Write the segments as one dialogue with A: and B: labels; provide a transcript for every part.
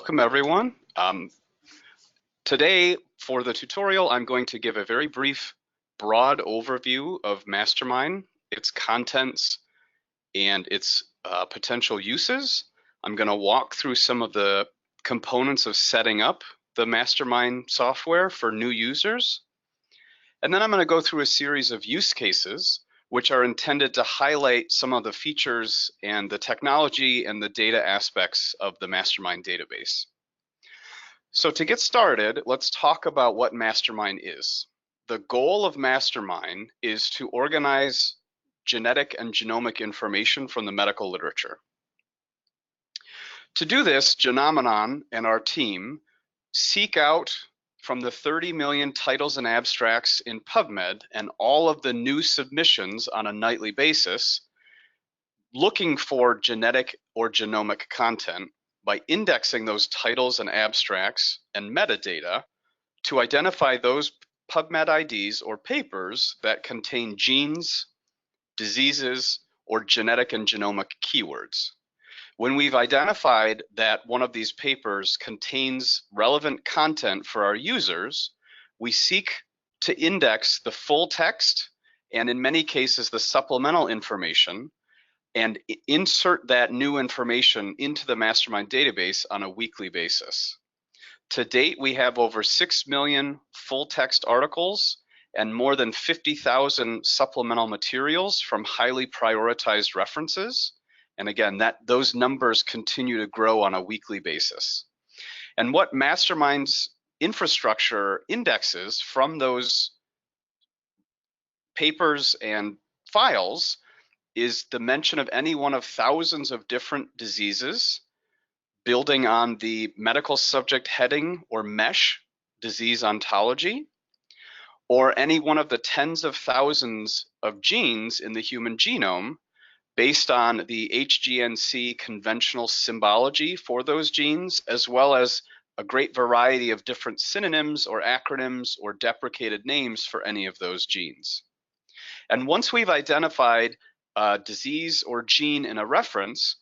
A: Welcome everyone. Today for the tutorial, I'm going to give a very brief, broad overview of Mastermind, its contents, and its potential uses. I'm going to walk through some of the components of setting up the Mastermind software for new users. And then I'm going to go through a series of use cases which are intended to highlight some of the features and the technology and the data aspects of the Mastermind database. So to get started, let's talk about what Mastermind is. The goal of Mastermind is to organize genetic and genomic information from the medical literature. To do this, Genomenon and our team seek out from the 30 million titles and abstracts in PubMed and all of the new submissions on a nightly basis, looking for genetic or genomic content by indexing those titles and abstracts and metadata to identify those PubMed IDs or papers that contain genes, diseases, or genetic and genomic keywords. When we've identified that one of these papers contains relevant content for our users, we seek to index the full text and in many cases the supplemental information and insert that new information into the Mastermind database on a weekly basis. To date, we have over 6 million full text articles and more than 50,000 supplemental materials from highly prioritized references. And again, those numbers continue to grow on a weekly basis. And what Mastermind's infrastructure indexes from those papers and files is the mention of any one of thousands of different diseases, building on the medical subject heading or MESH disease ontology, or any one of the tens of thousands of genes in the human genome based on the HGNC conventional symbology for those genes, as well as a great variety of different synonyms or acronyms or deprecated names for any of those genes. And once we've identified a disease or gene in a reference,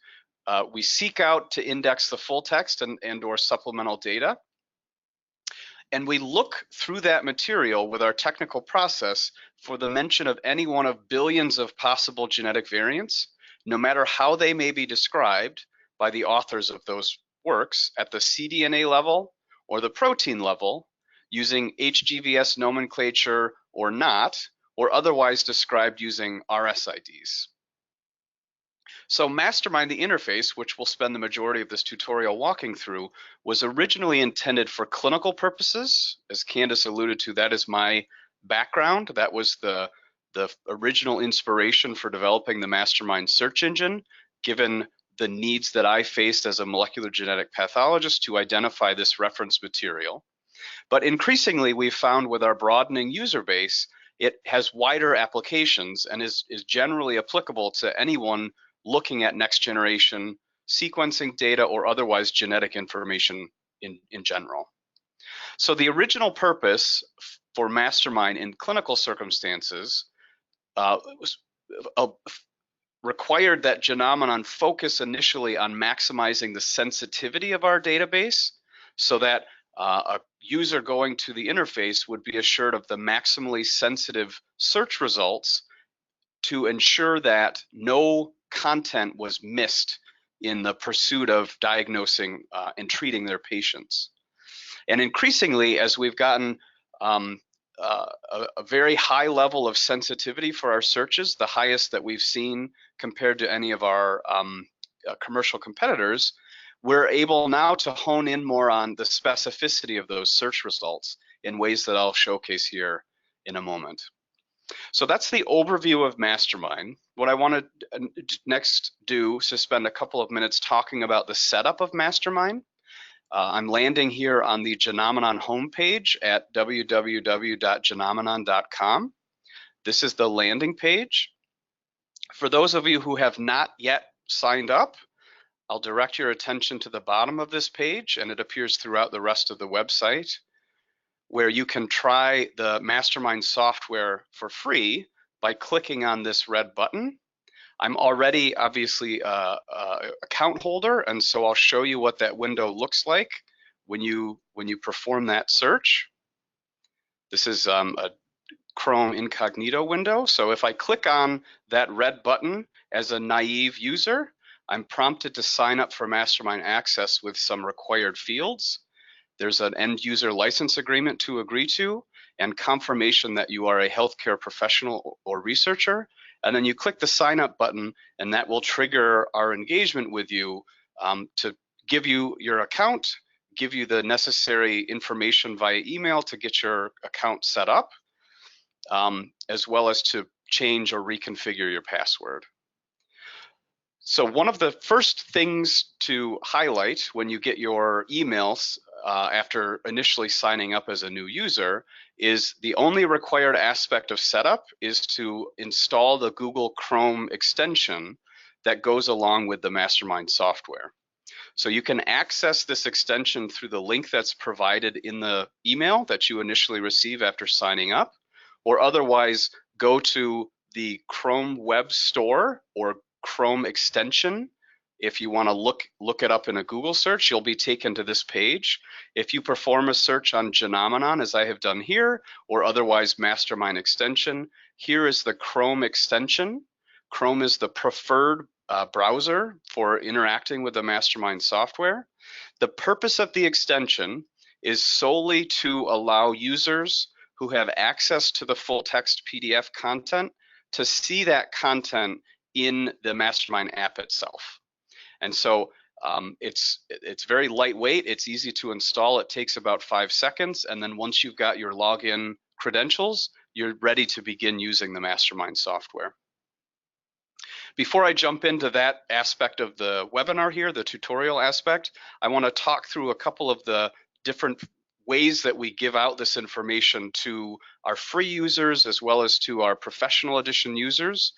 A: we seek out to index the full text and or supplemental data. And we look through that material with our technical process for the mention of any one of billions of possible genetic variants, no matter how they may be described by the authors of those works at the cDNA level or the protein level, using HGVS nomenclature or not, or otherwise described using RSIDs. So Mastermind, the interface, which we'll spend the majority of this tutorial walking through, was originally intended for clinical purposes. As Candace alluded to, that is my background. That was the original inspiration for developing the Mastermind search engine, given the needs that I faced as a molecular genetic pathologist to identify this reference material. But increasingly, we've found with our broadening user base, it has wider applications and is generally applicable to anyone looking at next generation sequencing data or otherwise genetic information in general. So the original purpose for Mastermind in clinical circumstances required that Genomenon focus initially on maximizing the sensitivity of our database so that a user going to the interface would be assured of the maximally sensitive search results to ensure that no content was missed in the pursuit of diagnosing and treating their patients. And increasingly, as we've gotten a very high level of sensitivity for our searches, the highest that we've seen compared to any of our commercial competitors, we're able now to hone in more on the specificity of those search results in ways that I'll showcase here in a moment. So that's the overview of Mastermind. What I want to next do is to spend a couple of minutes talking about the setup of Mastermind. I'm landing here on the Genomenon homepage at www.genomenon.com. This is the landing page. For those of you who have not yet signed up, I'll direct your attention to the bottom of this page, and it appears throughout the rest of the website, where you can try the Mastermind software for free by clicking on this red button. I'm already obviously a account holder, and so I'll show you what that window looks like when you perform that search. This is a Chrome incognito window. So if I click on that red button as a naive user, I'm prompted to sign up for Mastermind Access with some required fields. There's an end user license agreement to agree to and confirmation that you are a healthcare professional or researcher. And then you click the sign up button and that will trigger our engagement with you to give you your account, give you the necessary information via email to get your account set up, as well as to change or reconfigure your password. So one of the first things to highlight when you get your emails after initially signing up as a new user is the only required aspect of setup is to install the Google Chrome extension that goes along with the Mastermind software. So you can access this extension through the link that's provided in the email that you initially receive after signing up, or otherwise go to the Chrome Web Store or Chrome extension. If you want to look it up in a Google search, you'll be taken to this page. If you perform a search on Genomenon, as I have done here, or otherwise Mastermind extension, here is the Chrome extension. Chrome is the preferred browser for interacting with the Mastermind software. The purpose of the extension is solely to allow users who have access to the full text PDF content to see that content in the Mastermind app itself. And so it's very lightweight, it's easy to install, it takes about 5 seconds, and then once you've got your login credentials, you're ready to begin using the Mastermind software. Before I jump into that aspect of the webinar here, the tutorial aspect, I want to talk through a couple of the different ways that we give out this information to our free users as well as to our professional edition users.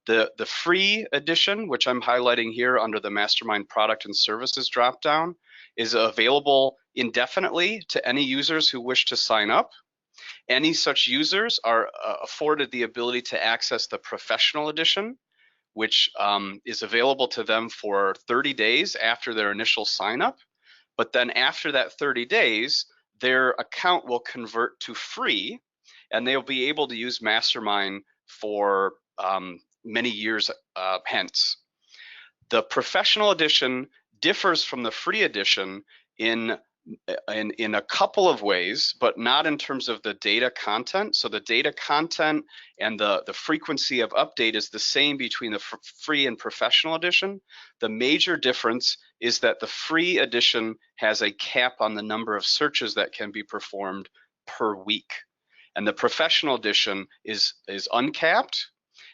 A: The free edition, which I'm highlighting here under the Mastermind product and services dropdown, is available indefinitely to any users who wish to sign up. Any such users are afforded the ability to access the professional edition, which is available to them for 30 days after their initial sign up. But then after that 30 days, their account will convert to free and they'll be able to use Mastermind for many years hence. The professional edition differs from the free edition in a couple of ways, but not in terms of the data content. So the data content and the frequency of update is the same between the free and professional edition. The major difference is that the free edition has a cap on the number of searches that can be performed per week. And the professional edition is uncapped.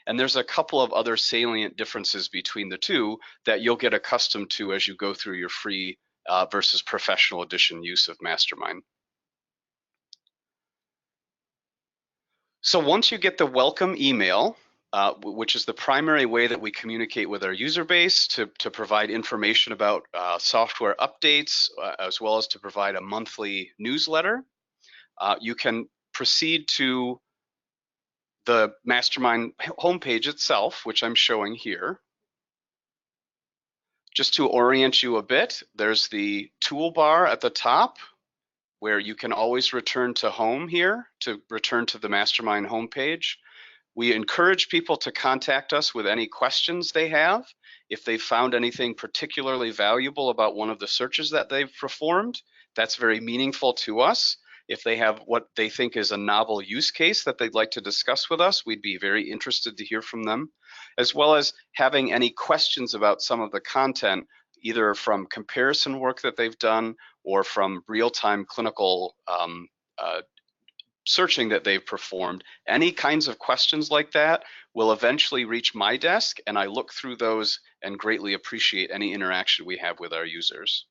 A: And there's a couple of other salient differences between the two that you'll get accustomed to as you go through your free versus professional edition use of Mastermind. So once you get the welcome email, which is the primary way that we communicate with our user base to provide information about software updates, as well as to provide a monthly newsletter, you can proceed to the Mastermind homepage itself, which I'm showing here. Just to orient you a bit, there's the toolbar at the top where you can always return to home here to return to the Mastermind homepage. We encourage people to contact us with any questions they have. If they found anything particularly valuable about one of the searches that they've performed, that's very meaningful to us. If they have what they think is a novel use case that they'd like to discuss with us, we'd be very interested to hear from them, as well as having any questions about some of the content, either from comparison work that they've done or from real-time clinical searching that they've performed. Any kinds of questions like that will eventually reach my desk, and I look through those and greatly appreciate any interaction we have with our users.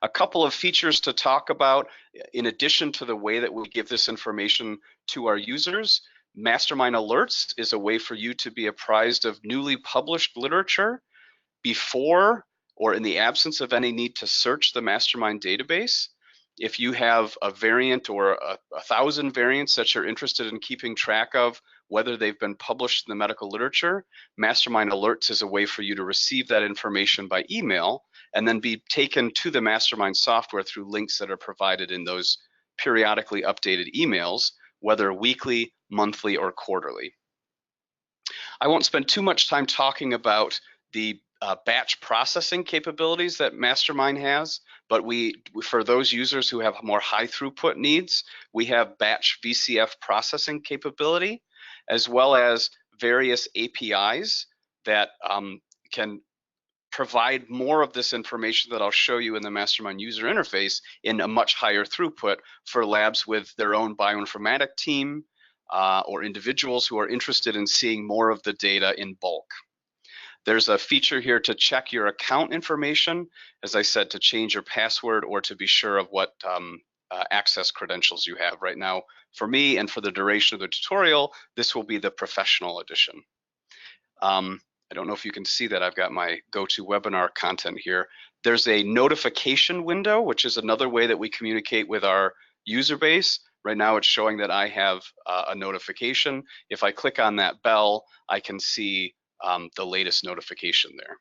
A: A couple of features to talk about in addition to the way that we give this information to our users. Mastermind Alerts is a way for you to be apprised of newly published literature before or in the absence of any need to search the Mastermind database. If you have a variant or 1,000 variants that you're interested in keeping track of, whether they've been published in the medical literature, Mastermind Alerts is a way for you to receive that information by email and then be taken to the Mastermind software through links that are provided in those periodically updated emails, whether weekly, monthly, or quarterly. I won't spend too much time talking about the batch processing capabilities that Mastermind has, but for those users who have more high throughput needs, we have batch VCF processing capability, as well as various APIs that can provide more of this information that I'll show you in the Mastermind user interface in a much higher throughput for labs with their own bioinformatic team or individuals who are interested in seeing more of the data in bulk. There's a feature here to check your account information, as I said, to change your password or to be sure of what access credentials you have. Right now, for me and for the duration of the tutorial, this will be the professional edition. I don't know if you can see that I've got my GoToWebinar content here. There's a notification window, which is another way that we communicate with our user base. Right now it's showing that I have a notification. If I click on that bell, I can see the latest notification there.